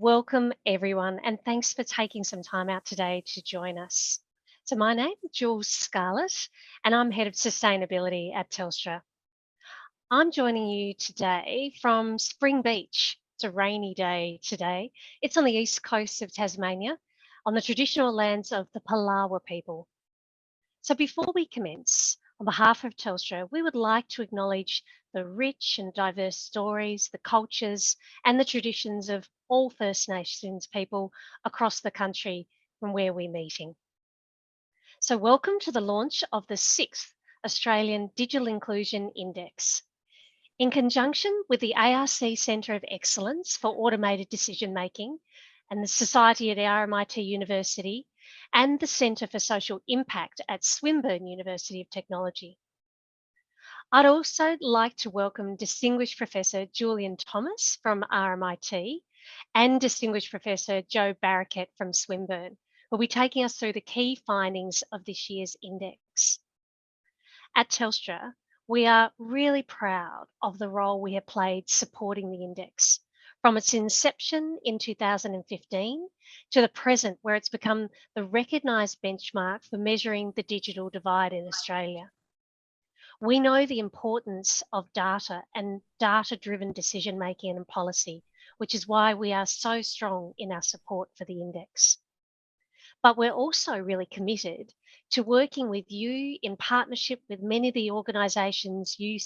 Welcome everyone, and thanks for taking some time out today to join us. So my name is Jules Scarlett, and I'm Head of Sustainability at Telstra. I'm joining you today from Spring Beach. It's a rainy day today. It's on the east coast of Tasmania, on the traditional lands of the Palawa people. So before we commence, on behalf of Telstra, we would like to acknowledge the rich and diverse stories, the cultures and the traditions of all First Nations people across the country from where we're meeting. So welcome to the launch of the 6th Australian Digital Inclusion Index. In conjunction with the ARC Centre of Excellence for Automated Decision Making and the Society at RMIT University and the Centre for Social Impact at Swinburne University of Technology. I'd also like to welcome Distinguished Professor Julian Thomas from RMIT and Distinguished Professor Joe Barraket from Swinburne, who will be taking us through the key findings of this year's index. At Telstra, we are really proud of the role we have played supporting the index, from its inception in 2015 to the present, where it's become the recognised benchmark for measuring the digital divide in Australia. We know the importance of data and data-driven decision-making and policy, which is why we are so strong in our support for the index. But we're also really committed to working with you in partnership with many of the organisations you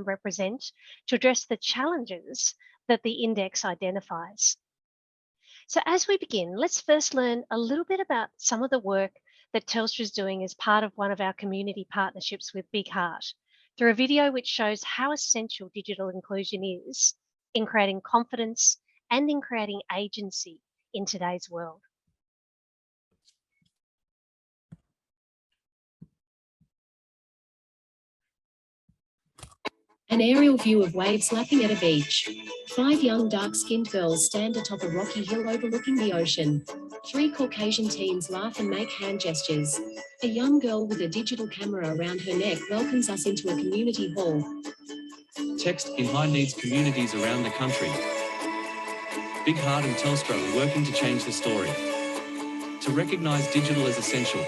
represent to address the challenges that the index identifies. So as we begin, let's first learn a little bit about some of the work that Telstra is doing as part of one of our community partnerships with Big Heart, through a video which shows how essential digital inclusion is in creating confidence and in creating agency in today's world. An aerial view of waves lapping at a beach. 5 young dark-skinned girls stand atop a rocky hill overlooking the ocean. 3 Caucasian teens laugh and make hand gestures. A young girl with a digital camera around her neck welcomes us into a community hall. Text in high-needs communities around the country. Big Heart and Telstra are working to change the story. To recognise digital as essential.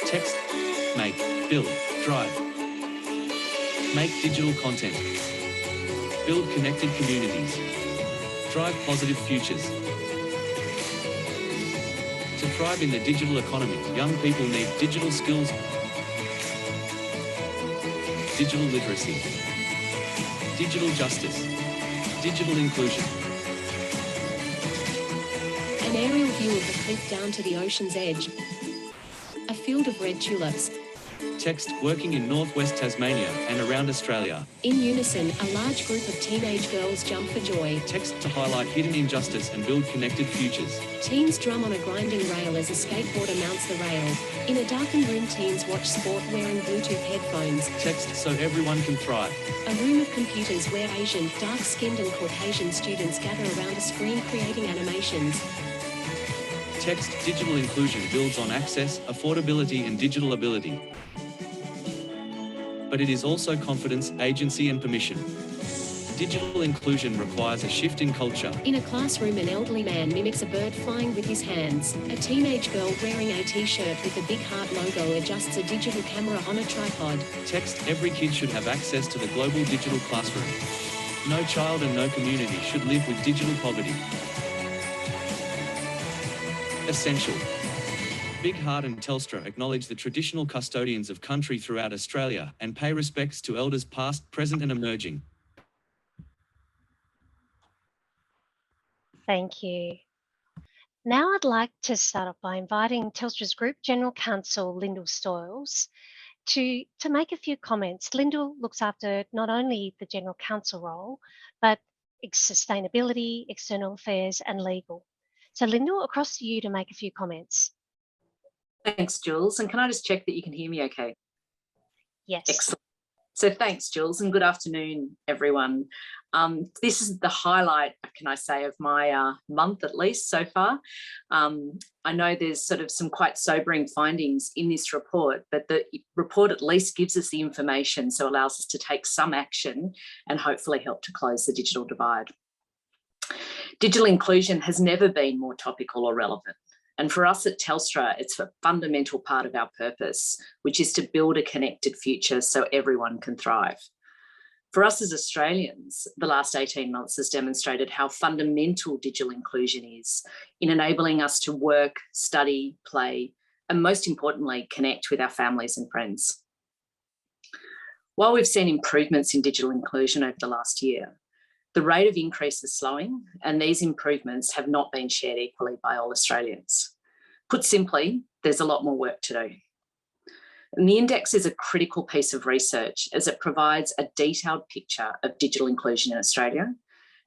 Text, make, build, drive. Make digital content. Build connected communities. Drive positive futures. To thrive in the digital economy, young people need digital skills, digital literacy, digital justice, digital inclusion. An aerial view of the cliff down to the ocean's edge. A field of red tulips. Text, working in northwest Tasmania and around Australia. In unison, a large group of teenage girls jump for joy. Text to highlight hidden injustice and build connected futures. Teens drum on a grinding rail as a skateboarder mounts the rail. In a darkened room, teens watch sport wearing Bluetooth headphones. Text so everyone can thrive. A room of computers where Asian, dark-skinned and Caucasian students gather around a screen creating animations. Text, digital inclusion builds on access, affordability and digital ability. But it is also confidence, agency and permission. Digital inclusion requires a shift in culture. In a classroom, an elderly man mimics a bird flying with his hands. A teenage girl wearing a t-shirt with the Big Heart logo adjusts a digital camera on a tripod. Text, every kid should have access to the global digital classroom. No child and no community should live with digital poverty. Essential. Big Heart and Telstra acknowledge the traditional custodians of country throughout Australia and pay respects to elders past, present and emerging. Thank you. Now I'd like to start off by inviting Telstra's Group General Counsel, Lyndall Stoyles, to make a few comments. Lyndall looks after not only the General Counsel role, but sustainability, external affairs and legal. So Lyndall, across to you to make a few comments. Thanks, Jules. And can I just check that you can hear me okay? Yes. Excellent. So thanks, Jules, and good afternoon, everyone. This is the highlight, can I say, of my month at least so far. I know there's sort of some quite sobering findings in this report, but the report at least gives us the information, so allows us to take some action and hopefully help to close the digital divide. Digital inclusion has never been more topical or relevant. And for us at Telstra, it's a fundamental part of our purpose, which is to build a connected future so everyone can thrive. For us as Australians, the last 18 months has demonstrated how fundamental digital inclusion is in enabling us to work, study, play, and most importantly, connect with our families and friends. While we've seen improvements in digital inclusion over the last year, the rate of increase is slowing, and these improvements have not been shared equally by all Australians. Put simply, there's a lot more work to do. And the index is a critical piece of research as it provides a detailed picture of digital inclusion in Australia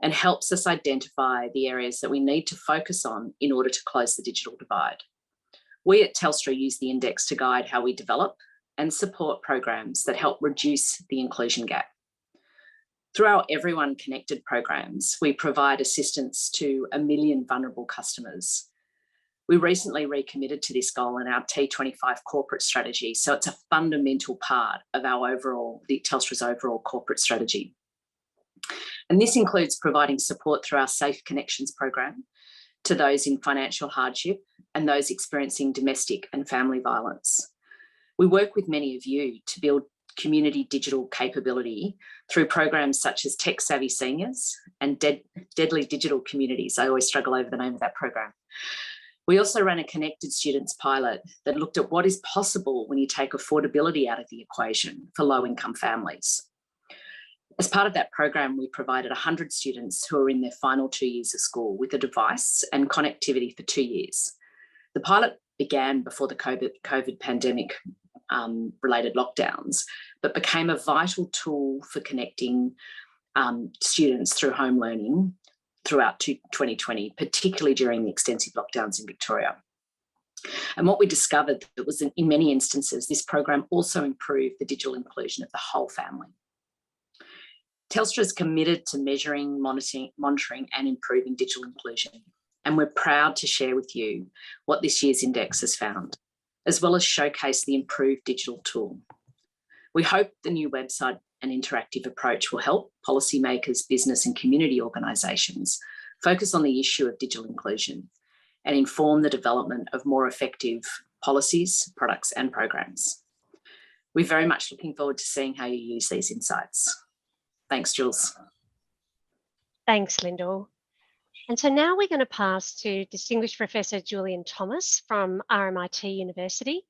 and helps us identify the areas that we need to focus on in order to close the digital divide. We at Telstra use the index to guide how we develop and support programs that help reduce the inclusion gap. Through our Everyone Connected programs, we provide assistance to 1 million vulnerable customers. We recently recommitted to this goal in our T25 corporate strategy, so it's a fundamental part of Telstra's overall corporate strategy. And this includes providing support through our Safe Connections program to those in financial hardship and those experiencing domestic and family violence. We work with many of you to build community digital capability through programs such as Tech Savvy Seniors and Deadly Digital Communities. I always struggle over the name of that program. We also ran a Connected Students pilot that looked at what is possible when you take affordability out of the equation for low-income families. As part of that program, we provided 100 students who are in their final 2 years of school with a device and connectivity for 2 years. The pilot began before the COVID pandemic related lockdowns, but became a vital tool for connecting students through home learning throughout 2020, particularly during the extensive lockdowns in Victoria. And what we discovered that was in many instances, this program also improved the digital inclusion of the whole family. Telstra is committed to measuring, monitoring and improving digital inclusion. And we're proud to share with you what this year's index has found, as well as showcase the improved digital tool. We hope the new website and interactive approach will help policymakers, business and community organisations focus on the issue of digital inclusion and inform the development of more effective policies, products and programs. We're very much looking forward to seeing how you use these insights. Thanks, Jules. Thanks, Lyndall. And so now we're going to pass to Distinguished Professor Julian Thomas from RMIT University,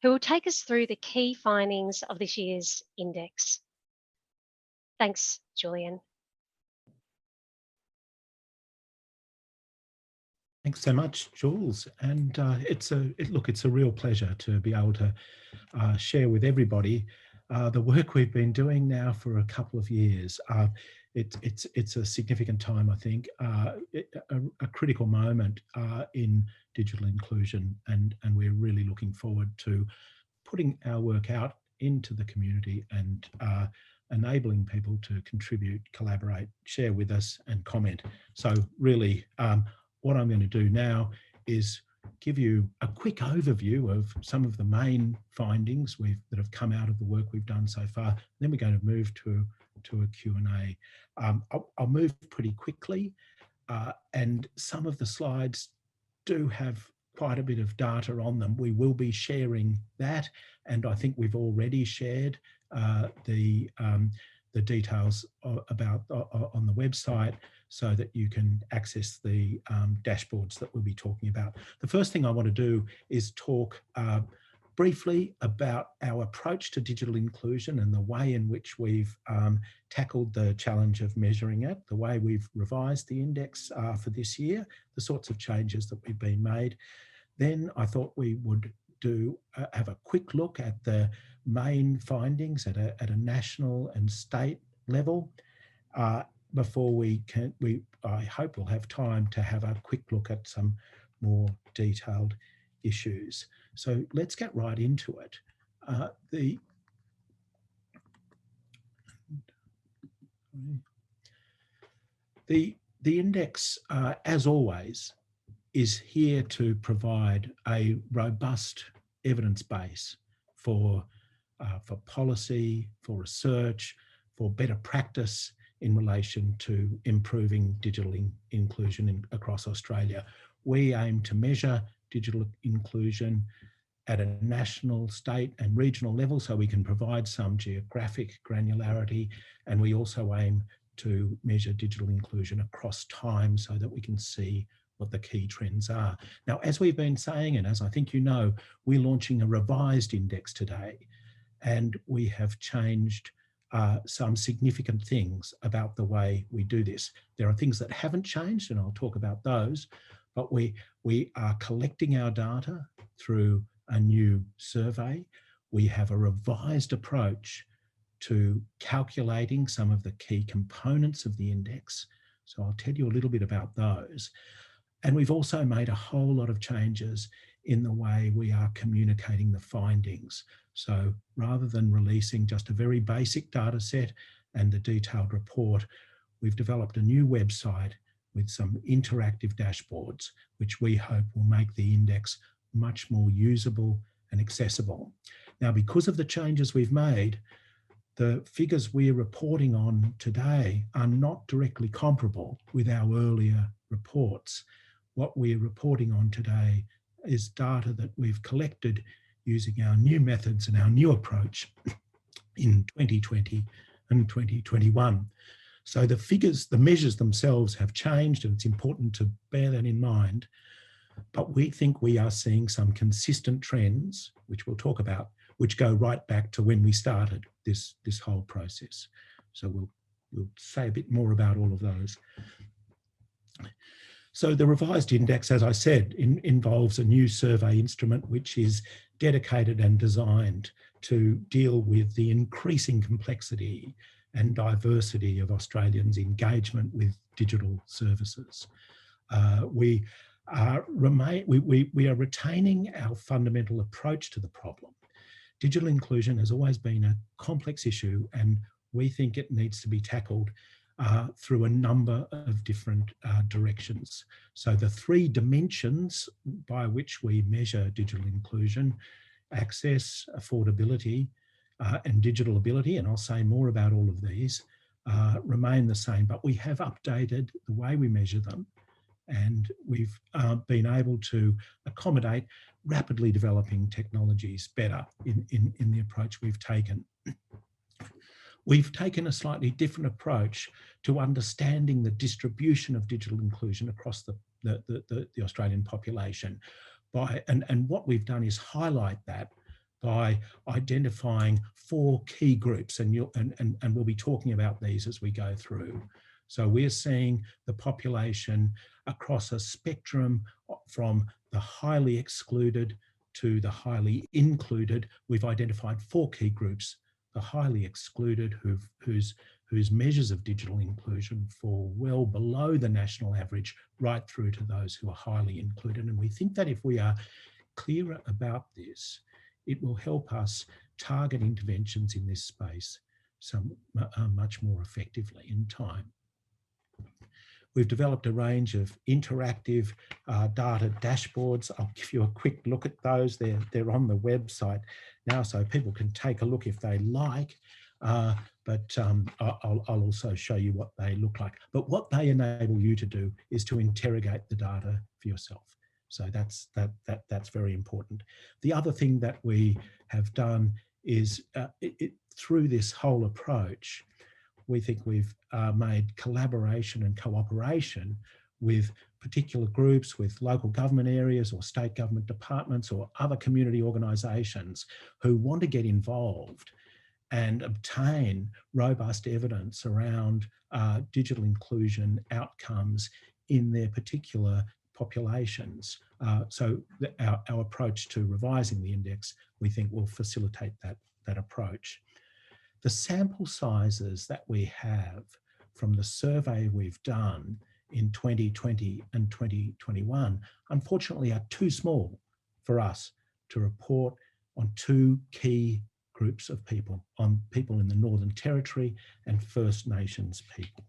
who will take us through the key findings of this year's index. Thanks, Julian. Thanks so much, Jules. And it's a real pleasure to be able to share with everybody the work we've been doing now for a couple of years. It's a significant time, I think, a critical moment in digital inclusion, and we're really looking forward to putting our work out into the community and enabling people to contribute, collaborate, share with us and comment. So really what I'm going to do now is give you a quick overview of some of the main findings that have come out of the work we've done so far. Then we're going to move to a Q&A. I'll move pretty quickly and some of the slides do have quite a bit of data on them. We will be sharing that, and I think we've already shared the details about on the website so that you can access the dashboards that we'll be talking about. The first thing I want to do is talk briefly about our approach to digital inclusion and the way in which we've tackled the challenge of measuring it, the way we've revised the index for this year, the sorts of changes that we've been made. Then I thought we would have a quick look at the main findings at a national and state level before I hope we'll have time to have a quick look at some more detailed issues. So let's get right into it. The index, as always, is here to provide a robust evidence base for policy, for research, for better practice in relation to improving digital inclusion across Australia. We aim to measure digital inclusion at a national, state and regional level so we can provide some geographic granularity, and we also aim to measure digital inclusion across time so that we can see what the key trends are. Now, as we've been saying, and as I think you know, we're launching a revised index today, and we have changed some significant things about the way we do this. There are things that haven't changed, and I'll talk about those, but we are collecting our data through a new survey. We have a revised approach to calculating some of the key components of the index. So I'll tell you a little bit about those. And we've also made a whole lot of changes in the way we are communicating the findings. So rather than releasing just a very basic data set and the detailed report, we've developed a new website with some interactive dashboards, which we hope will make the index much more usable and accessible. Now, because of the changes we've made, the figures we're reporting on today are not directly comparable with our earlier reports. What we're reporting on today is data that we've collected using our new methods and our new approach in 2020 and 2021. So the figures, the measures themselves have changed, and it's important to bear that in mind. But we think we are seeing some consistent trends, which we'll talk about, which go right back to when we started this whole process. So we'll say a bit more about all of those. So the revised index, as I said, involves a new survey instrument which is dedicated and designed to deal with the increasing complexity and diversity of Australians' engagement with digital services. We are retaining our fundamental approach to the problem. Digital inclusion has always been a complex issue, and we think it needs to be tackled through a number of different directions. So the three dimensions by which we measure digital inclusion, access, affordability, and digital ability, and I'll say more about all of these, remain the same, but we have updated the way we measure them, and we've been able to accommodate rapidly developing technologies better in the approach we've taken. We've taken a slightly different approach to understanding the distribution of digital inclusion across the Australian population. And what we've done is highlight that by identifying 4 key groups, and we'll be talking about these as we go through. So we're seeing the population across a spectrum from the highly excluded to the highly included. We've identified 4 key groups: the highly excluded, whose measures of digital inclusion fall well below the national average, right through to those who are highly included. And we think that if we are clearer about this, it will help us target interventions in this space much more effectively in time. We've developed a range of interactive data dashboards. I'll give you a quick look at those. They're on the website now, so people can take a look if they like, but I'll also show you what they look like. But what they enable you to do is to interrogate the data for yourself. So that's very important. The other thing that we have done is through this whole approach, we think we've made collaboration and cooperation with particular groups, with local government areas or state government departments or other community organisations who want to get involved and obtain robust evidence around digital inclusion outcomes in their particular populations. So our approach to revising the index, we think, will facilitate that approach. The sample sizes that we have from the survey we've done in 2020 and 2021, unfortunately, are too small for us to report on 2 key groups of people, on people in the Northern Territory and First Nations people.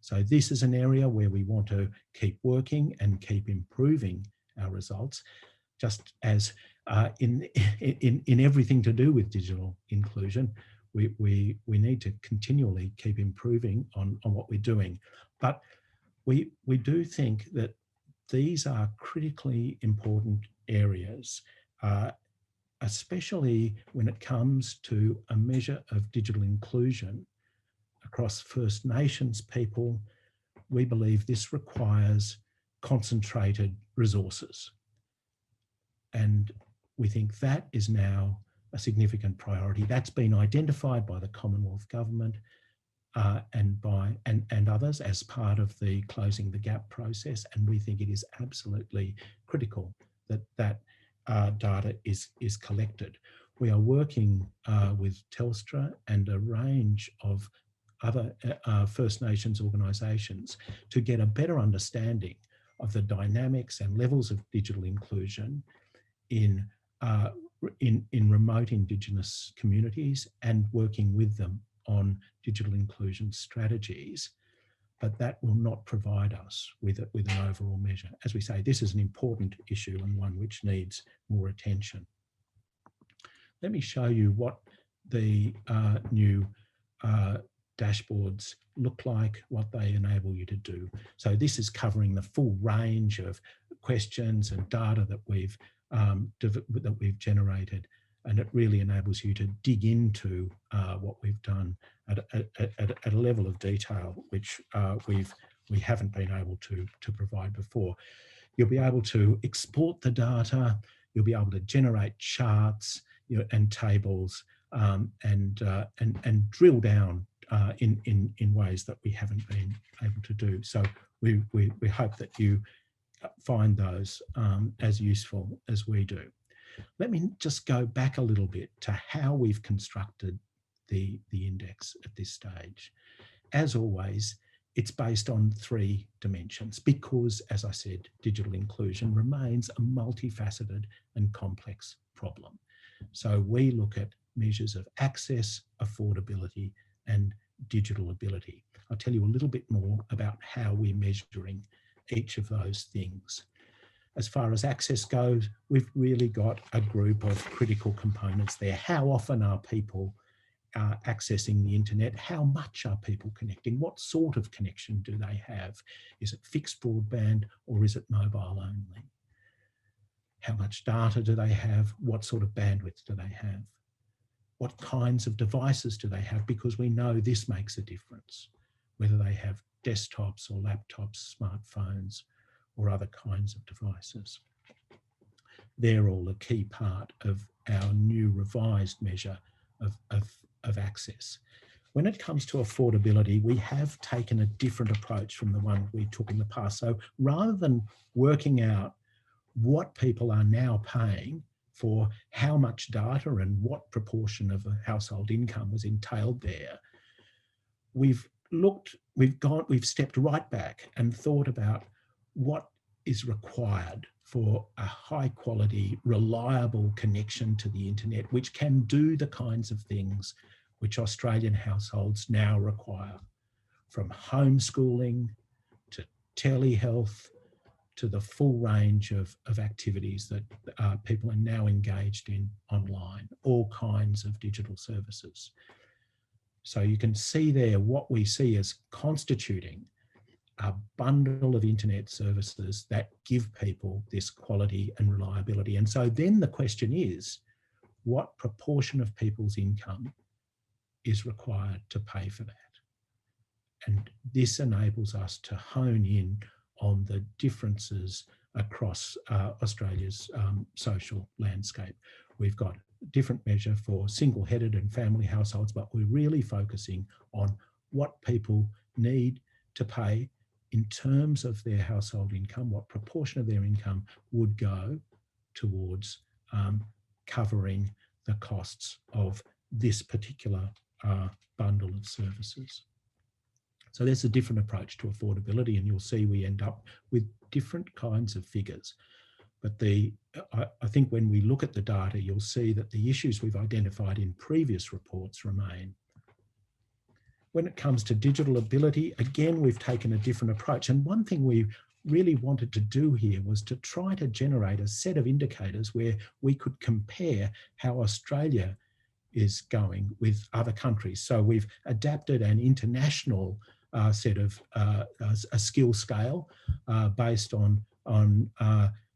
So this is an area where we want to keep working and keep improving our results, just as in everything to do with digital inclusion. we need to continually keep improving on what we're doing. But we do think that these are critically important areas, especially when it comes to a measure of digital inclusion across First Nations people. We believe this requires concentrated resources. And we think that is now a significant priority. That's been identified by the Commonwealth Government and others as part of the Closing the Gap process. And we think it is absolutely critical that that data is collected. We are working with Telstra and a range of other First Nations organisations to get a better understanding of the dynamics and levels of digital inclusion in remote Indigenous communities, and working with them on digital inclusion strategies. But that will not provide us with an overall measure. As we say, this is an important issue and one which needs more attention. Let me show you what the new dashboards look like, what they enable you to do. So this is covering the full range of questions and data that we've generated, and it really enables you to dig into what we've done at a level of detail which we haven't been able to provide before. You'll be able to export the data. You'll be able to generate charts, and tables, and drill down in ways that we haven't been able to do. So we hope that you find those as useful as we do. Let me just go back a little bit to how we've constructed the index at this stage. As always, it's based on 3 dimensions because, as I said, digital inclusion remains a multifaceted and complex problem. So we look at measures of access, affordability, and digital ability. I'll tell you a little bit more about how we're measuring each of those things. As far as access goes, we've really got a group of critical components there. How often are people accessing the internet? How much are people connecting? What sort of connection do they have? Is it fixed broadband or is it mobile only? How much data do they have? What sort of bandwidth do they have? What kinds of devices do they have? Because we know this makes a difference, whether they have desktops or laptops, smartphones, or other kinds of devices. They're all a key part of our new revised measure of access. When it comes to affordability, we have taken a different approach from the one we took in the past. So rather than working out what people are now paying for how much data and what proportion of a household income was entailed there, we've stepped right back and thought about what is required for a high quality, reliable connection to the internet, which can do the kinds of things which Australian households now require, from homeschooling to telehealth to the full range of activities that people are now engaged in online, all kinds of digital services. So you can see there what we see as constituting a bundle of internet services that give people this quality and reliability. And so then the question is, what proportion of people's income is required to pay for that? And this enables us to hone in on the differences across Australia's social landscape. We've got a different measure for single-headed and family households, but we're really focusing on what people need to pay in terms of their household income, what proportion of their income would go towards covering the costs of this particular bundle of services. So there's a different approach to affordability, and you'll see we end up with different kinds of figures. But I think when we look at the data, you'll see that the issues we've identified in previous reports remain. When it comes to digital ability, again, we've taken a different approach. And one thing we really wanted to do here was to try to generate a set of indicators where we could compare how Australia is going with other countries. So we've adapted an international set of a skill scale based on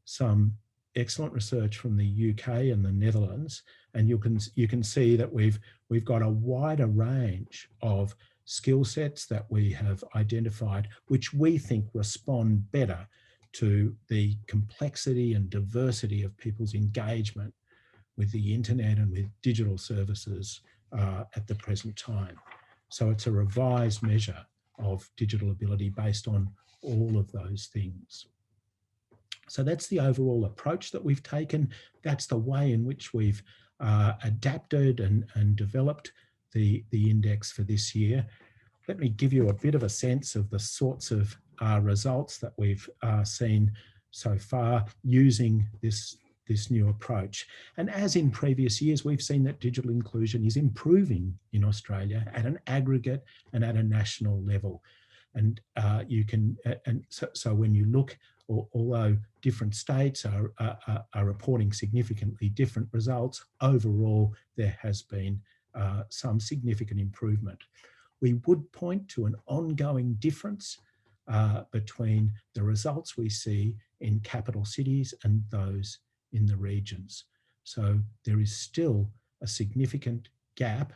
some excellent research from the UK and the Netherlands, and you can see that we've got a wider range of skill sets that we have identified, which we think respond better to the complexity and diversity of people's engagement with the internet and with digital services at the present time. So it's a revised measure of digital ability based on all of those things. So that's the overall approach that we've taken. That's the way in which we've adapted and developed the index for this year. Let me give you a bit of a sense of the sorts of results that we've seen so far using this new approach. And as in previous years, we've seen that digital inclusion is improving in Australia at an aggregate and at a national level. And so when you look, although different states are reporting significantly different results, overall there has been some significant improvement. We would point to an ongoing difference between the results we see in capital cities and those in the regions. So there is still a significant gap,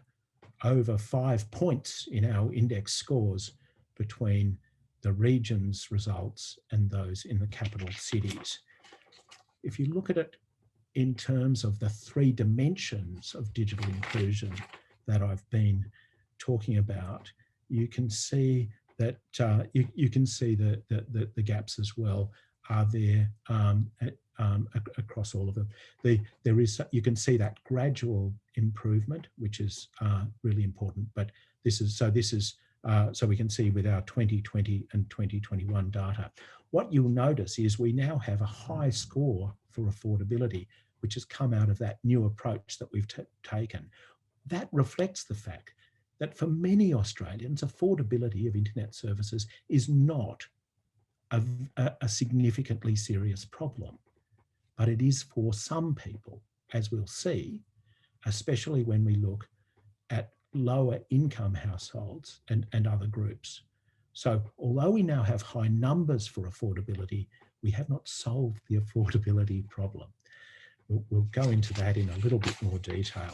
over 5 points in our index scores, between the region's results and those in the capital cities. If you look at it in terms of the 3 dimensions of digital inclusion that I've been talking about, you can see that you can see that the gaps as well are there across all of them. There is, you can see that gradual improvement, which is really important. But so we can see with our 2020 and 2021 data. What you'll notice is we now have a high score for affordability, which has come out of that new approach that we've taken. That reflects the fact that for many Australians, affordability of internet services is not a significantly serious problem, but it is for some people, as we'll see, especially when we look at lower income households and other groups. So although we now have high numbers for affordability, we have not solved the affordability problem. We'll go into that in a little bit more detail.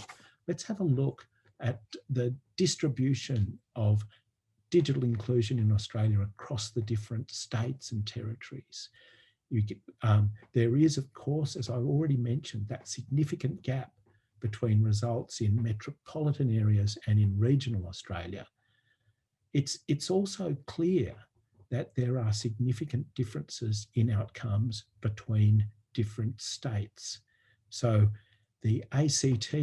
Let's have a look at the distribution of digital inclusion in Australia across the different states and territories. There is, of course, as I've already mentioned, that significant gap between results in metropolitan areas and in regional Australia. It's also clear that there are significant differences in outcomes between different states. So the ACT,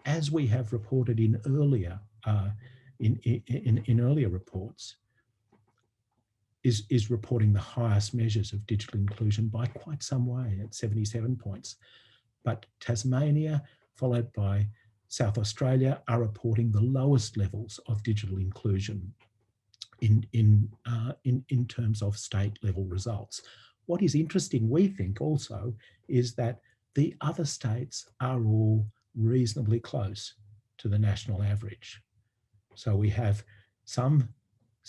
as we have reported in earlier in earlier reports, is reporting the highest measures of digital inclusion by quite some way at 77 points. But Tasmania, followed by South Australia, are reporting the lowest levels of digital inclusion in terms of state level results. What is interesting, we think also, is that the other states are all reasonably close to the national average. So we have some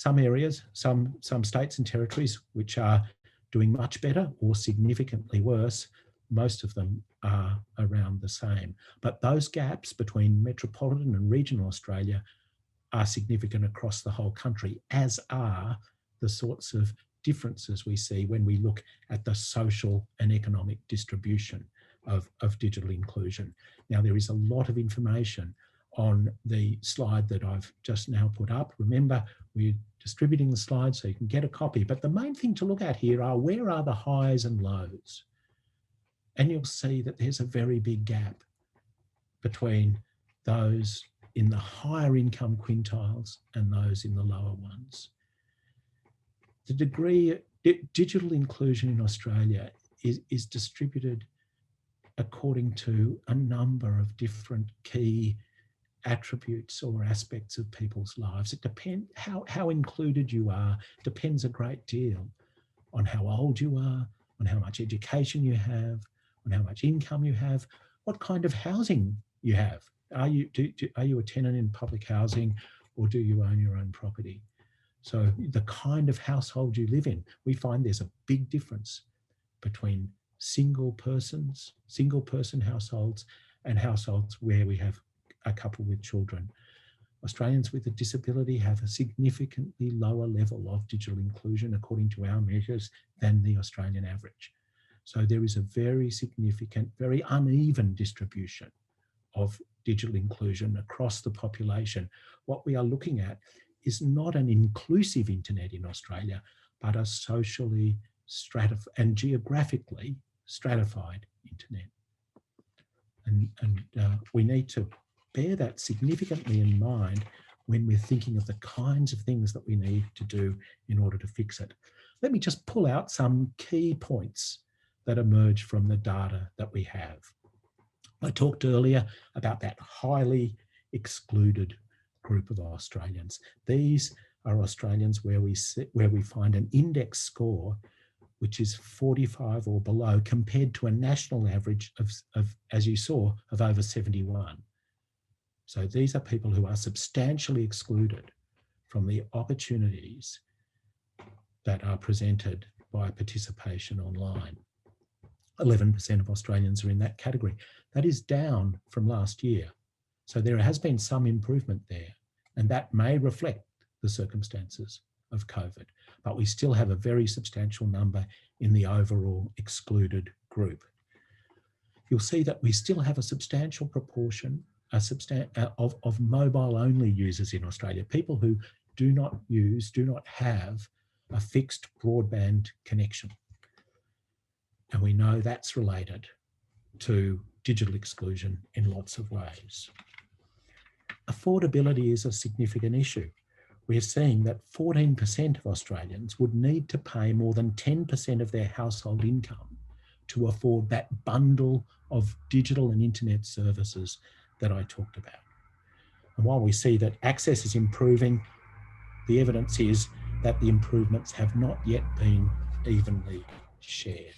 areas, some states and territories which are doing much better or significantly worse. Most of them are around the same. But those gaps between metropolitan and regional Australia are significant across the whole country, as are the sorts of differences we see when we look at the social and economic distribution of digital inclusion. Now, there is a lot of information on the slide that I've just now put up. Remember, we're distributing the slides so you can get a copy. But the main thing to look at here are, where are the highs and lows? And you'll see that there's a very big gap between those in the higher income quintiles and those in the lower ones. The degree digital inclusion in Australia is distributed according to a number of different key attributes or aspects of people's lives. It depends, how included you are depends a great deal on how old you are, on how much education you have, on how much income you have, what kind of housing you have are you a tenant in public housing, or do you own your own property? So the kind of household you live in, we find there's a big difference between single person households and households where we have a couple with children. Australians with a disability have a significantly lower level of digital inclusion, according to our measures, than the Australian average. So there is a very significant, very uneven distribution of digital inclusion across the population. What we are looking at is not an inclusive internet in Australia, but a socially and geographically stratified internet. And we need to bear that significantly in mind when we're thinking of the kinds of things that we need to do in order to fix it. Let me just pull out some key points that emerge from the data that we have. I talked earlier about that highly excluded group of Australians. These are Australians where we find an index score which is 45 or below, compared to a national average of, as you saw, of over 71. So these are people who are substantially excluded from the opportunities that are presented by participation online. 11% of Australians are in that category. That is down from last year. So there has been some improvement there, and that may reflect the circumstances of COVID, but we still have a very substantial number in the overall excluded group. You'll see that we still have a substantial proportion of mobile-only users in Australia, people who do not have a fixed broadband connection. And we know that's related to digital exclusion in lots of ways. Affordability is a significant issue. We're seeing that 14% of Australians would need to pay more than 10% of their household income to afford that bundle of digital and internet services that I talked about. And while we see that access is improving, the evidence is that the improvements have not yet been evenly shared.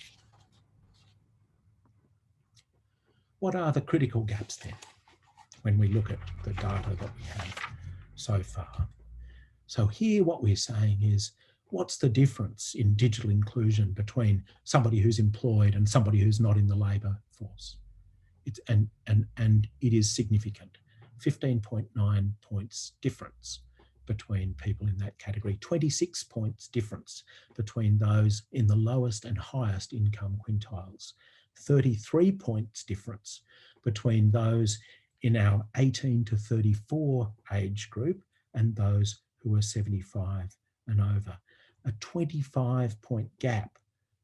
What are the critical gaps then, when we look at the data that we have so far? So here what we're saying is, what's the difference in digital inclusion between somebody who's employed and somebody who's not in the labour force? And it is significant. 15.9 points difference between people in that category, 26 points difference between those in the lowest and highest income quintiles, 33 points difference between those in our 18 to 34 age group and those who are 75 and over. A 25-point gap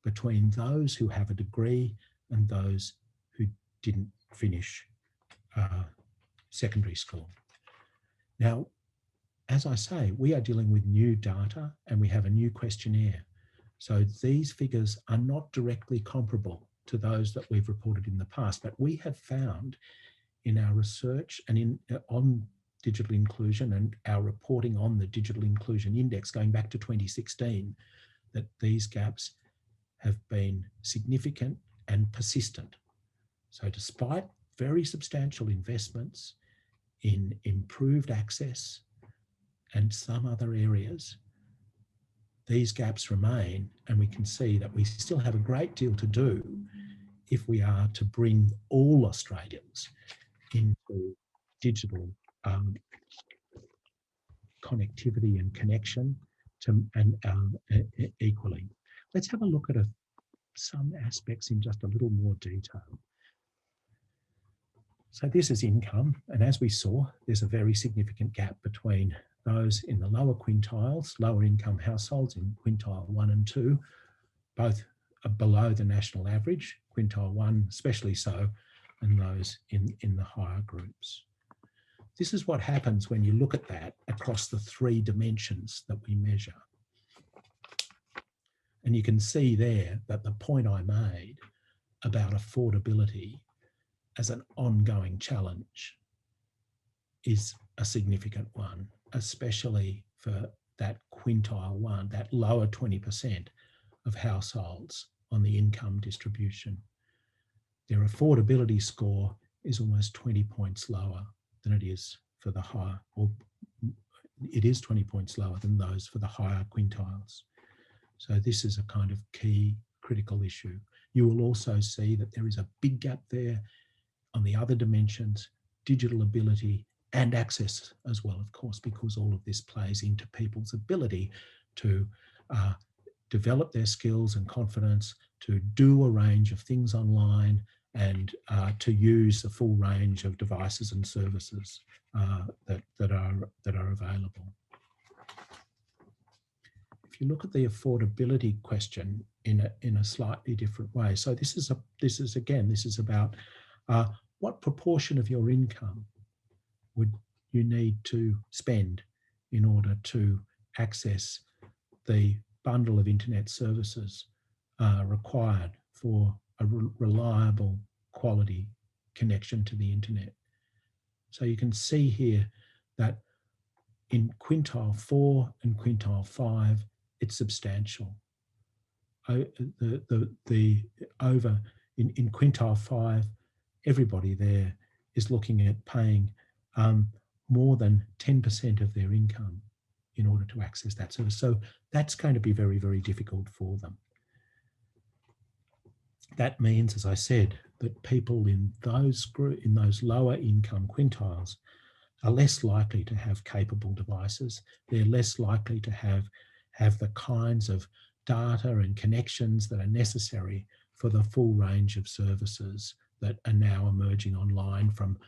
between those who have a degree and those who didn't finish secondary school. Now, as I say, we are dealing with new data and we have a new questionnaire. So these figures are not directly comparable to those that we've reported in the past, but we have found in our research and on digital inclusion and our reporting on the Digital Inclusion Index going back to 2016, that these gaps have been significant and persistent. So despite very substantial investments in improved access and some other areas, these gaps remain, and we can see that we still have a great deal to do if we are to bring all Australians into digital connectivity and connection equally. Let's have a look at some aspects in just a little more detail. So this is income, and as we saw, there's a very significant gap between those in the lower quintiles, lower income households in quintile 1 and 2, both are below the national average, quintile 1 especially so, and those in the higher groups. This is what happens when you look at that across the 3 dimensions that we measure. And you can see there that the point I made about affordability as an ongoing challenge is a significant one, especially for that quintile 1, that lower 20% of households on the income distribution. Their affordability score is almost 20 points lower than it is for the higher, or it is 20 points lower than those for the higher quintiles. So this is a kind of key critical issue. You will also see that there is a big gap there on the other dimensions, digital ability and access as well, of course, because all of this plays into people's ability to develop their skills and confidence, to do a range of things online, and to use the full range of devices and services that are available. If you look at the affordability question in a slightly different way, so this is about what proportion of your income would you need to spend in order to access the bundle of internet services required for a reliable quality connection to the internet. So you can see here that in quintile 4 and quintile 5, it's substantial. In quintile 5, everybody there is looking at paying more than 10% of their income in order to access that service. So that's going to be very, very difficult for them. That means, as I said, that people in those lower income quintiles are less likely to have capable devices. They're less likely to have the kinds of data and connections that are necessary for the full range of services that are now emerging online from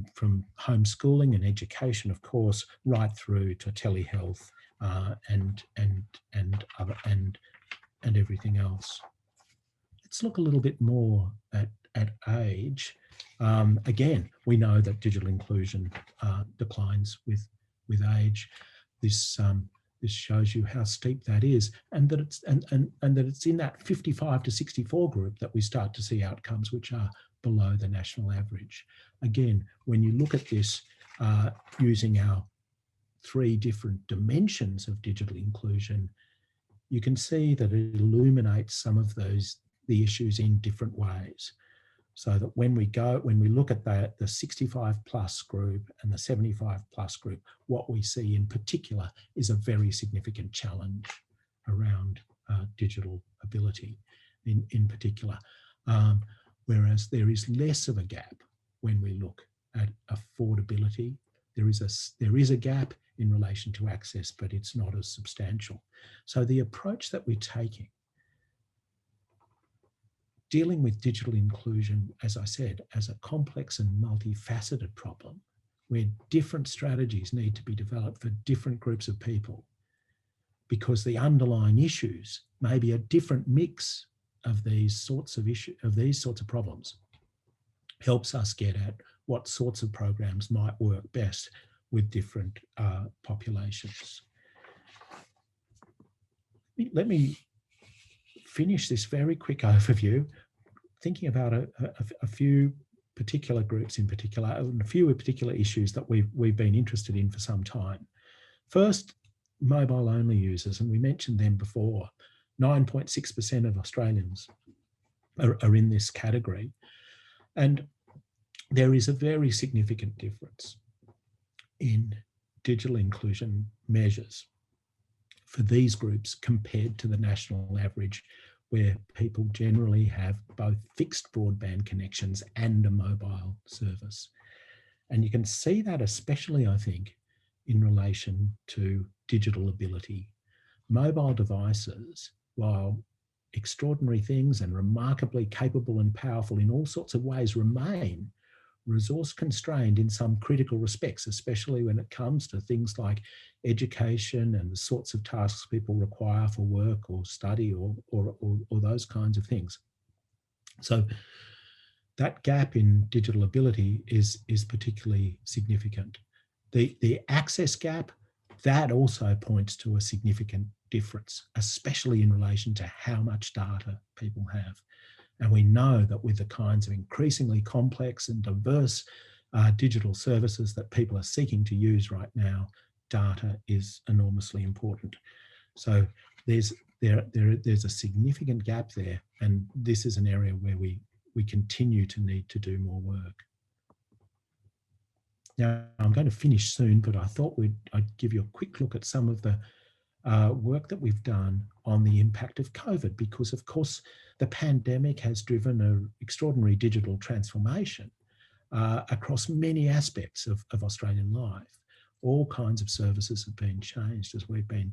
from homeschooling and education, of course, right through to telehealth and everything else. Let's look a little bit more at age. Again, we know that digital inclusion declines with age. This shows you how steep that is, and that it's in that 55 to 64 group that we start to see outcomes which are below the national average. Again, when you look at this using our 3 different dimensions of digital inclusion, you can see that it illuminates some of the issues in different ways. So that when we look at the 65 plus group and the 75 plus group, what we see in particular is a very significant challenge around digital ability in particular. Whereas there is less of a gap when we look at affordability. There is a gap in relation to access, but it's not as substantial. So the approach that we're taking, dealing with digital inclusion, as I said, as a complex and multifaceted problem, where different strategies need to be developed for different groups of people, because the underlying issues may be a different mix of these sorts of problems, helps us get at what sorts of programs might work best with different populations. Let me finish this very quick overview, thinking about a few particular groups in particular, and a few particular issues that we've been interested in for some time. First, mobile-only users, and we mentioned them before. 9.6% of Australians are in this category. And there is a very significant difference in digital inclusion measures for these groups compared to the national average, where people generally have both fixed broadband connections and a mobile service. And you can see that especially, I think, in relation to digital ability. Mobile devices, while extraordinary things and remarkably capable and powerful in all sorts of ways, remain resource constrained in some critical respects, especially when it comes to things like education and the sorts of tasks people require for work or study or those kinds of things. So that gap in digital ability is particularly significant. The access gap, that also points to a significant difference, especially in relation to how much data people have. And we know that with the kinds of increasingly complex and diverse digital services that people are seeking to use right now, data is enormously important. So there's a significant gap there, and this is an area where we continue to need to do more work. Now, I'm going to finish soon, but I thought I'd give you a quick look at some of the work that we've done on the impact of COVID, because of course the pandemic has driven an extraordinary digital transformation across many aspects of Australian life. All kinds of services have been changed as we've been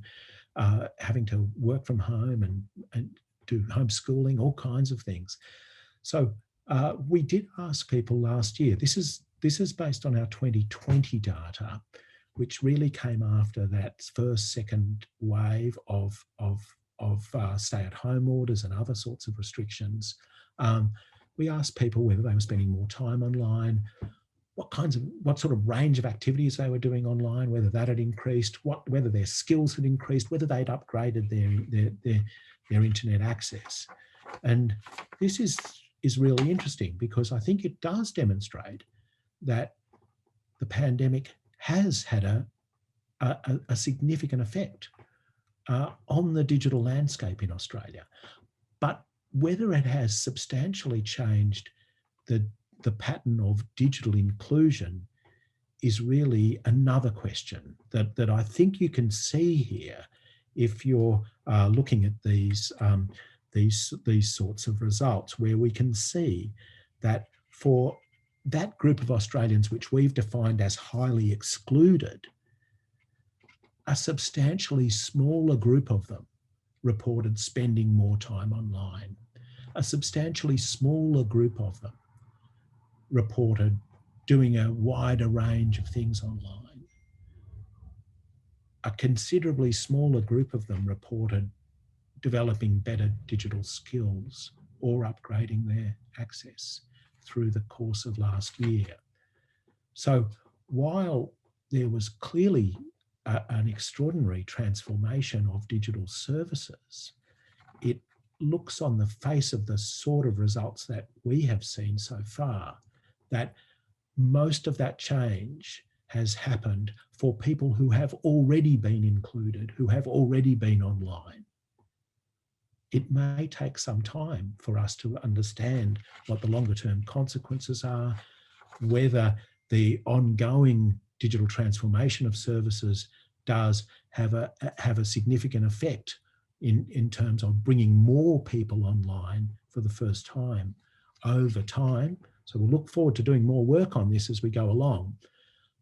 having to work from home and do homeschooling, all kinds of things. So we did ask people last year, this is based on our 2020 data, which really came after that second wave of stay-at-home orders and other sorts of restrictions. We asked people whether they were spending more time online, what sort of range of activities they were doing online, whether that had increased, whether their skills had increased, whether they'd upgraded their internet access. And this is really interesting, because I think it does demonstrate that the pandemic has had a significant effect on the digital landscape in Australia. But whether it has substantially changed the pattern of digital inclusion is really another question that I think you can see here if you're looking at these sorts of results, where we can see that for that group of Australians which we've defined as highly excluded, a substantially smaller group of them reported spending more time online. A substantially smaller group of them reported doing a wider range of things online. A considerably smaller group of them reported developing better digital skills or upgrading their access through the course of last year. So while there was clearly an extraordinary transformation of digital services, it looks on the face of the sort of results that we have seen so far that most of that change has happened for people who have already been included, who have already been online. It may take some time for us to understand what the longer term consequences are, whether the ongoing digital transformation of services does have a significant effect in terms of bringing more people online for the first time over time. So we'll look forward to doing more work on this as we go along.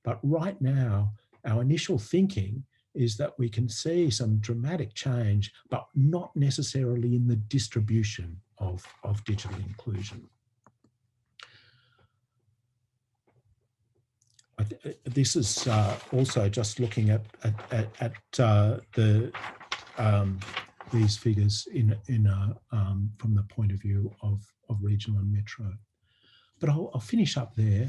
But right now, our initial thinking is that we can see some dramatic change, but not necessarily in the distribution of digital inclusion. This is also just looking at these figures from the point of view of regional and metro. But I'll finish up there.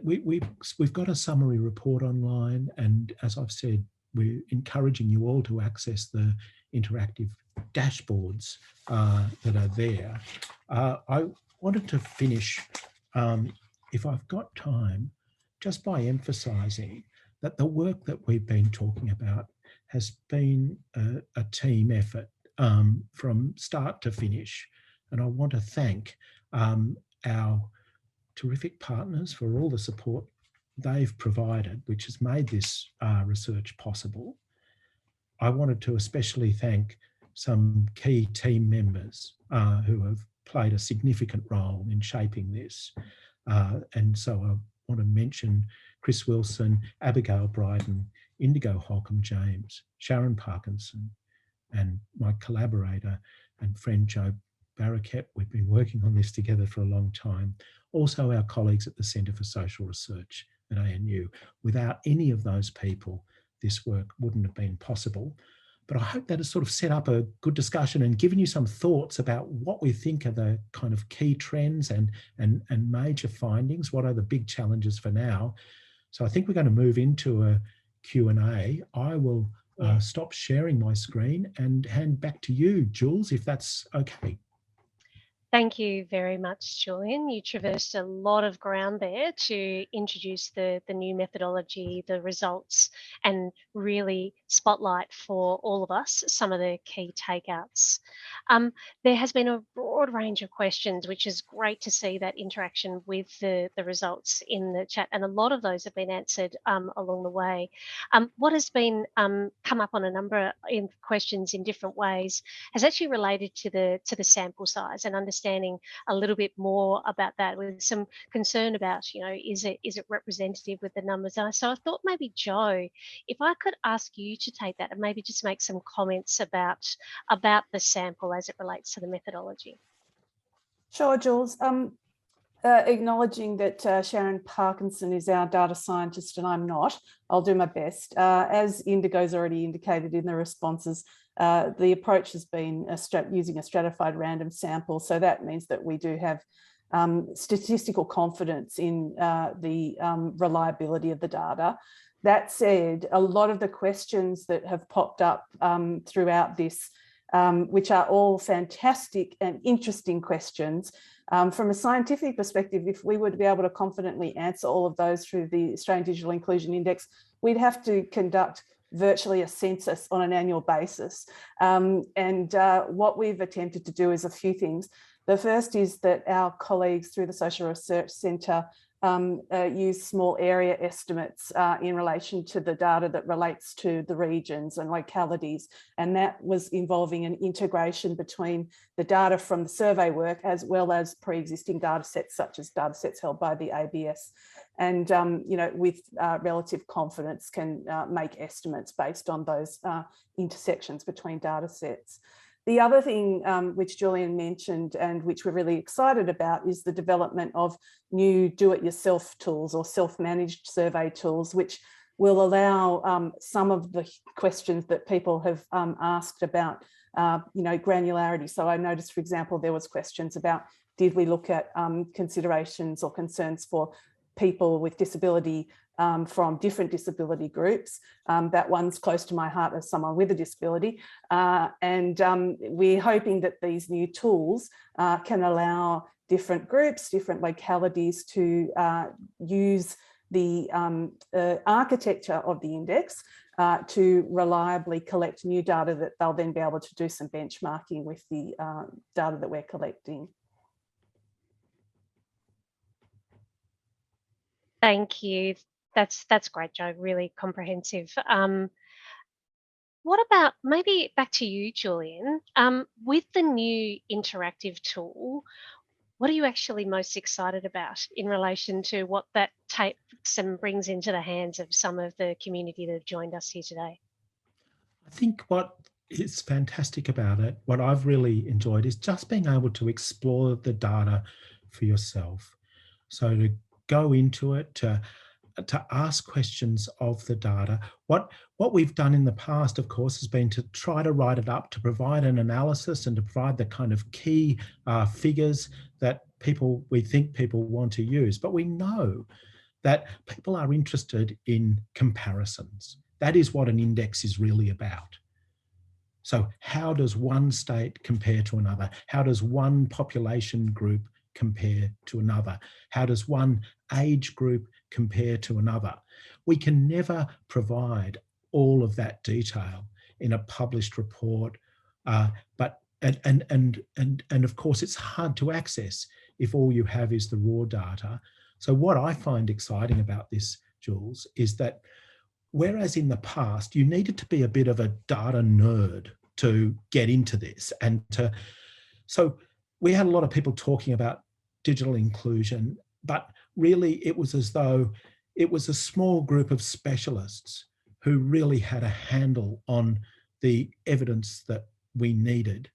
We've got a summary report online, and as I've said, we're encouraging you all to access the interactive dashboards that are there. I wanted to finish, if I've got time, just by emphasising that the work that we've been talking about has been a team effort from start to finish. And I want to thank our terrific partners for all the support they've provided, which has made this research possible. I wanted to especially thank some key team members who have played a significant role in shaping this. And so I want to mention Chris Wilson, Abigail Bryden, Indigo Holcomb James, Sharon Parkinson, and my collaborator and friend Joe Barraket. We've been working on this together for a long time. Also our colleagues at the Centre for Social Research at ANU. Without any of those people, this work wouldn't have been possible. But I hope that has sort of set up a good discussion and given you some thoughts about what we think are the kind of key trends and major findings. What are the big challenges for now? So I think we're going to move into a Q&A. I will stop sharing my screen and hand back to you, Jules, if that's okay. Thank you very much, Julian. You traversed a lot of ground there to introduce the new methodology, the results, and really spotlight for all of us some of the key takeouts. There has been a broad range of questions, which is great to see that interaction with the results in the chat, and a lot of those have been answered along the way. What has been come up on a number of questions in different ways has actually related to the sample size and understanding a little bit more about that, with some concern about, is it representative with the numbers? So I thought maybe, Jo, if I could ask you to take that and maybe just make some comments about the sample as it relates to the methodology. Sure, Jules. Acknowledging that Sharon Parkinson is our data scientist and I'm not, I'll do my best. As Indigo's already indicated in the responses, the approach has been using a stratified random sample. So that means that we do have statistical confidence in the reliability of the data. That said, a lot of the questions that have popped up throughout this, which are all fantastic and interesting questions, from a scientific perspective, if we were to be able to confidently answer all of those through the Australian Digital Inclusion Index, we'd have to conduct virtually a census on an annual basis. What we've attempted to do is a few things. The first is that our colleagues through the Social Research Centre use small area estimates in relation to the data that relates to the regions and localities. And that was involving an integration between the data from the survey work as well as pre-existing data sets, such as data sets held by the ABS. And, with relative confidence can make estimates based on those intersections between data sets. The other thing which Julian mentioned and which we're really excited about is the development of new do-it-yourself tools or self-managed survey tools, which will allow some of the questions that people have asked about, granularity. So I noticed, for example, there was questions about, did we look at considerations or concerns for people with disability from different disability groups? That one's close to my heart as someone with a disability. We're hoping that these new tools can allow different groups, different localities to use the architecture of the index to reliably collect new data that they'll then be able to do some benchmarking with the data that we're collecting. Thank you. That's great, Jo. Really comprehensive. What about, maybe back to you, Julian, with the new interactive tool, what are you actually most excited about in relation to what that takes and brings into the hands of some of the community that have joined us here today? I think what is fantastic about it, what I've really enjoyed, is just being able to explore the data for yourself. So to go into it, to ask questions of the data. What we've done in the past, of course, has been to try to write it up, to provide an analysis and to provide the kind of key figures that we think people want to use. But we know that people are interested in comparisons. That is what an index is really about. So how does one state compare to another? How does one population group compare to another? How does one age group compare to another? We can never provide all of that detail in a published report, but of course it's hard to access if all you have is the raw data. So what I find exciting about this, Jules, is that whereas in the past you needed to be a bit of a data nerd to get into this, so we had a lot of people talking about digital inclusion, but really it was as though it was a small group of specialists who really had a handle on the evidence that we needed.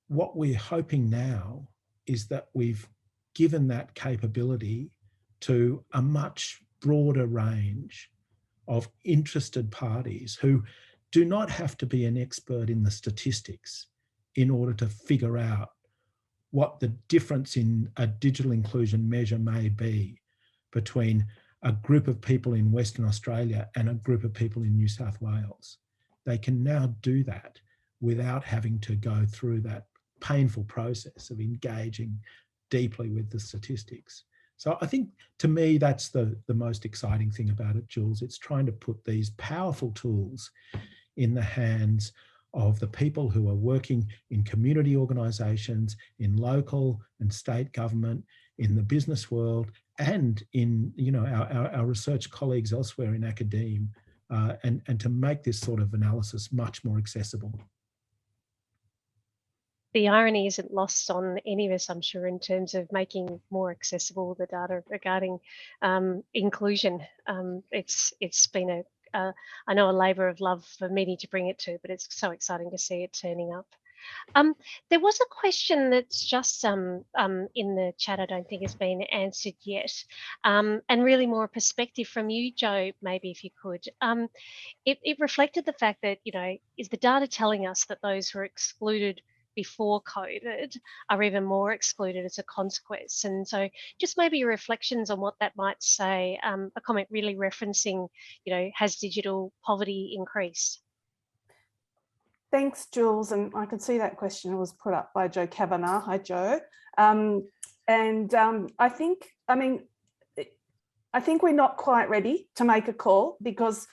What we're hoping now is that we've given that capability to a much broader range of interested parties who do not have to be an expert in the statistics in order to figure out what the difference in a digital inclusion measure may be between a group of people in Western Australia and a group of people in New South Wales. They can now do that without having to go through that painful process of engaging deeply with the statistics. So I think, to me, that's the most exciting thing about it, Jules. It's trying to put these powerful tools in the hands of the people who are working in community organisations, in local and state government, in the business world, and in, you know, our research colleagues elsewhere in academe, and to make this sort of analysis much more accessible. The irony isn't lost on any of us, I'm sure, in terms of making more accessible the data regarding inclusion. It's been I know, a labour of love for many to bring it to, but it's so exciting to see it turning up. There was a question that's just in the chat, I don't think has been answered yet, and really more a perspective from you, Jo, maybe if you could. It reflected the fact that, you know, is the data telling us that those who are excluded before COVID are even more excluded as a consequence? And so just maybe your reflections on what that might say, a comment really referencing, you know, has digital poverty increased? Thanks, Jules. And I can see that question was put up by Joe Kavanagh. Hi, Joe. I think we're not quite ready to make a call because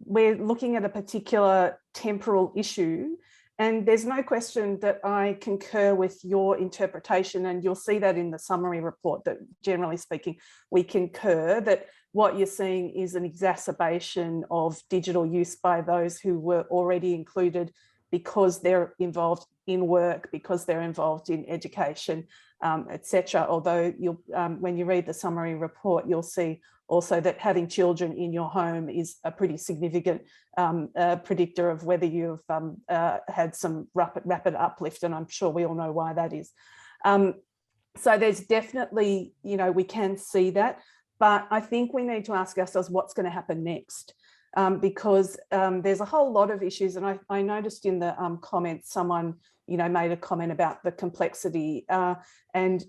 we're looking at a particular temporal issue. And there's no question that I concur with your interpretation, and you'll see that in the summary report that, generally speaking, we concur that what you're seeing is an exacerbation of digital use by those who were already included because they're involved in work, because they're involved in education, etc. Although you'll, when you read the summary report, you'll see also that having children in your home is a pretty significant predictor of whether you've had some rapid uplift, and I'm sure we all know why that is. So there's definitely, you know, we can see that, but I think we need to ask ourselves what's going to happen next, because there's a whole lot of issues, and I noticed in the comments someone, you know, made a comment about the complexity, and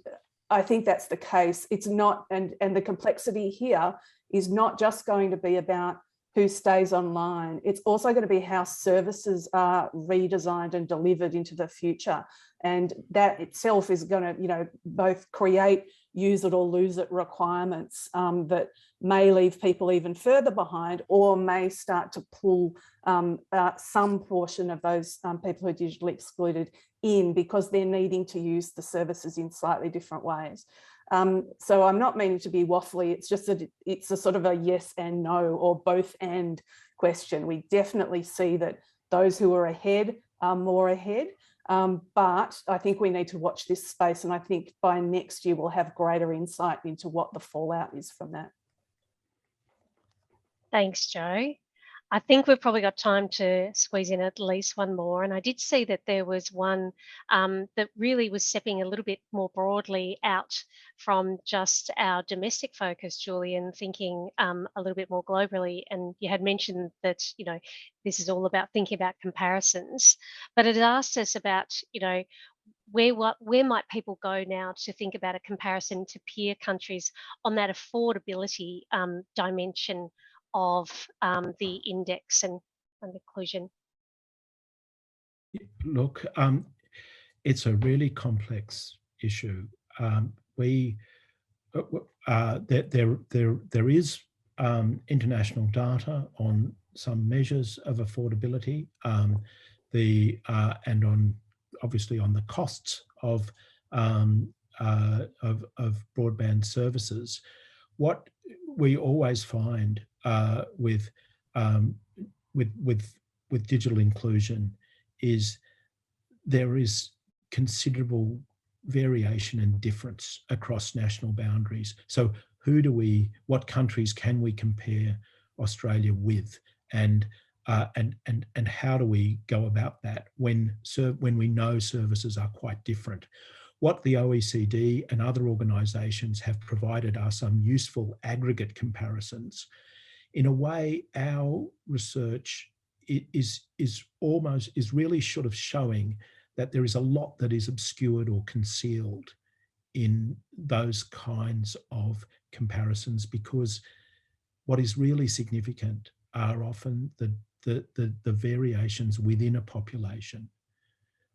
I think that's the case. It's not, and the complexity here is not just going to be about who stays online. It's also going to be how services are redesigned and delivered into the future. And that itself is going to, you know, both create use it or lose it requirements that may leave people even further behind, or may start to pull some portion of those people who are digitally excluded in because they're needing to use the services in slightly different ways. So I'm not meaning to be waffly, it's just that it's a sort of a yes and no or both and question. We definitely see that those who are ahead are more ahead, but I think we need to watch this space, and I think by next year we'll have greater insight into what the fallout is from that. Thanks, Jo. I think we've probably got time to squeeze in at least one more. And I did see that there was one that really was stepping a little bit more broadly out from just our domestic focus, Julian, thinking a little bit more globally. And you had mentioned that, you know, this is all about thinking about comparisons, but it asked us about, you know, where might people go now to think about a comparison to peer countries on that affordability dimension of the index and inclusion? Look, it's a really complex issue. There is international data on some measures of affordability, and obviously on the costs of broadband services. What we always find with digital inclusion is there is considerable variation and difference across national boundaries. So what countries can we compare Australia with, and how do we go about that when we know services are quite different? What the OECD and other organisations have provided are some useful aggregate comparisons. In a way, our research is really sort of showing that there is a lot that is obscured or concealed in those kinds of comparisons, because what is really significant are often the variations within a population.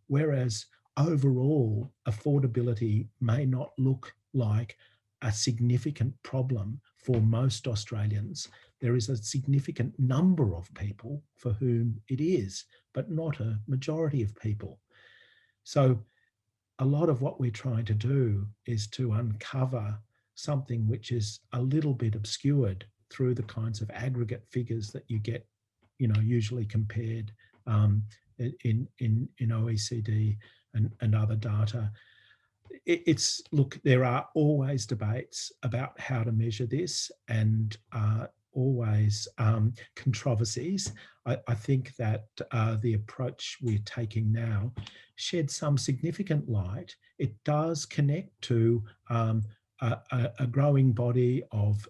Whereas overall, affordability may not look like a significant problem for most Australians. There is a significant number of people for whom it is, but not a majority of people. So a lot of what we're trying to do is to uncover something which is a little bit obscured through the kinds of aggregate figures that you get, usually compared in OECD and other data. Look, there are always debates about how to measure this, and always controversies. I think that the approach we're taking now sheds some significant light. It does connect to a growing body of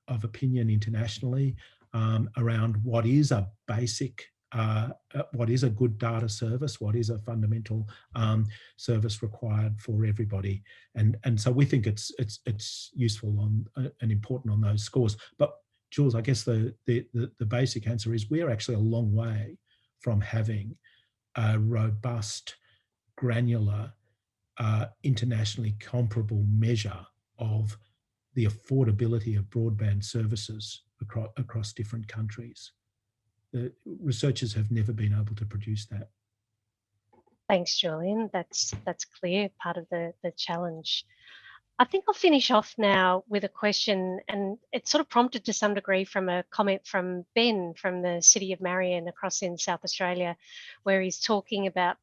opinion internationally around what is a basic, what is a good data service, what is a fundamental service required for everybody, and so we think it's useful and important on those scores. But Jules, I guess the basic answer is we're actually a long way from having a robust, granular, internationally comparable measure of the affordability of broadband services across different countries. The researchers have never been able to produce that. Thanks, Julian. That's clear, part of the challenge. I think I'll finish off now with a question, and it's sort of prompted to some degree from a comment from Ben from the city of Marion across in South Australia, where he's talking about,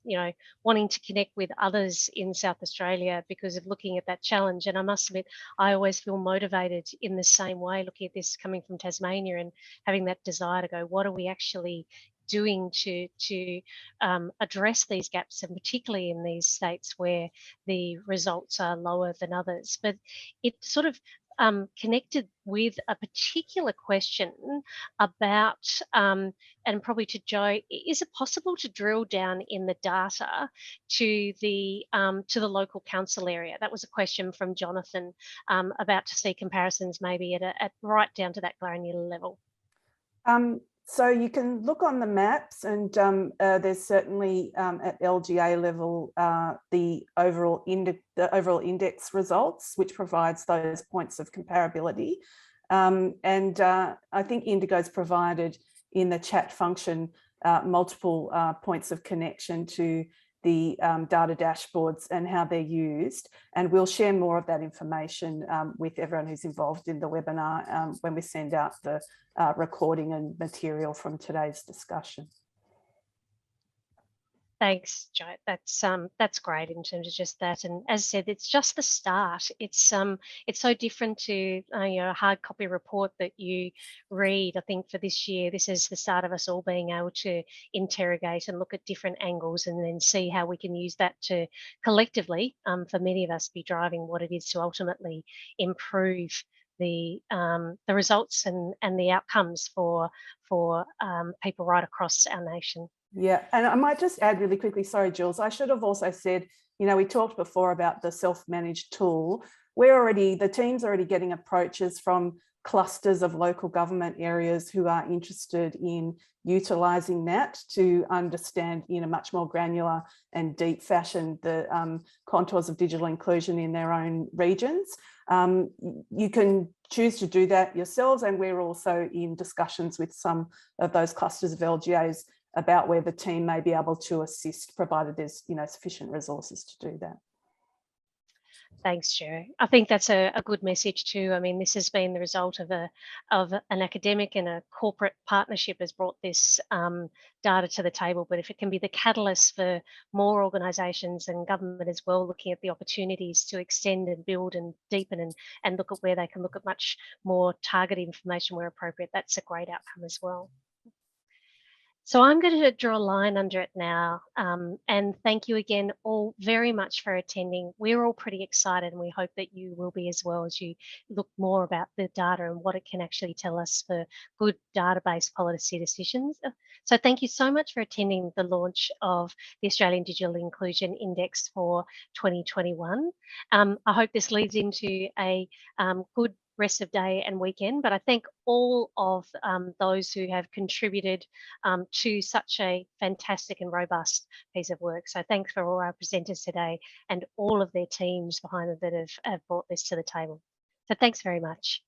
wanting to connect with others in South Australia because of looking at that challenge. And I must admit, I always feel motivated in the same way, looking at this coming from Tasmania and having that desire to go, what are we actually doing to address these gaps, and particularly in these states where the results are lower than others. But it sort of connected with a particular question about, and probably to Joe, is it possible to drill down in the data to the local council area? That was a question from Jonathan, about to see comparisons maybe at right down to that granular level. So you can look on the maps, and there's certainly at LGA level the overall index results, which provides those points of comparability. And I think Indigo's provided in the chat function multiple points of connection to the data dashboards and how they're used. And we'll share more of that information with everyone who's involved in the webinar when we send out the recording and material from today's discussion. Thanks, Joe. That's great in terms of just that. And as I said, it's just the start. It's so different to a hard copy report that you read. I think for this year, this is the start of us all being able to interrogate and look at different angles, and then see how we can use that to collectively, for many of us, be driving what it is to ultimately improve the results and the outcomes for people right across our nation. Yeah, and I might just add really quickly, sorry, Jules, I should have also said, we talked before about the self-managed tool. The team's already getting approaches from clusters of local government areas who are interested in utilising that to understand in a much more granular and deep fashion the contours of digital inclusion in their own regions. You can choose to do that yourselves, and we're also in discussions with some of those clusters of LGAs about where the team may be able to assist, provided there's sufficient resources to do that. Thanks, Joe. I think that's a good message too. I mean, this has been the result of an academic and a corporate partnership has brought this data to the table. But if it can be the catalyst for more organisations and government as well, looking at the opportunities to extend and build and deepen and look at where they can look at much more targeted information where appropriate, that's a great outcome as well. So I'm going to draw a line under it now, and thank you again all very much for attending. We're all pretty excited, and we hope that you will be as well as you look more about the data and what it can actually tell us for good database policy decisions. So thank you so much for attending the launch of the Australian Digital Inclusion Index for 2021. I hope this leads into a good rest of day and weekend. But I thank all of those who have contributed to such a fantastic and robust piece of work. So thanks for all our presenters today and all of their teams behind them that have brought this to the table. So thanks very much.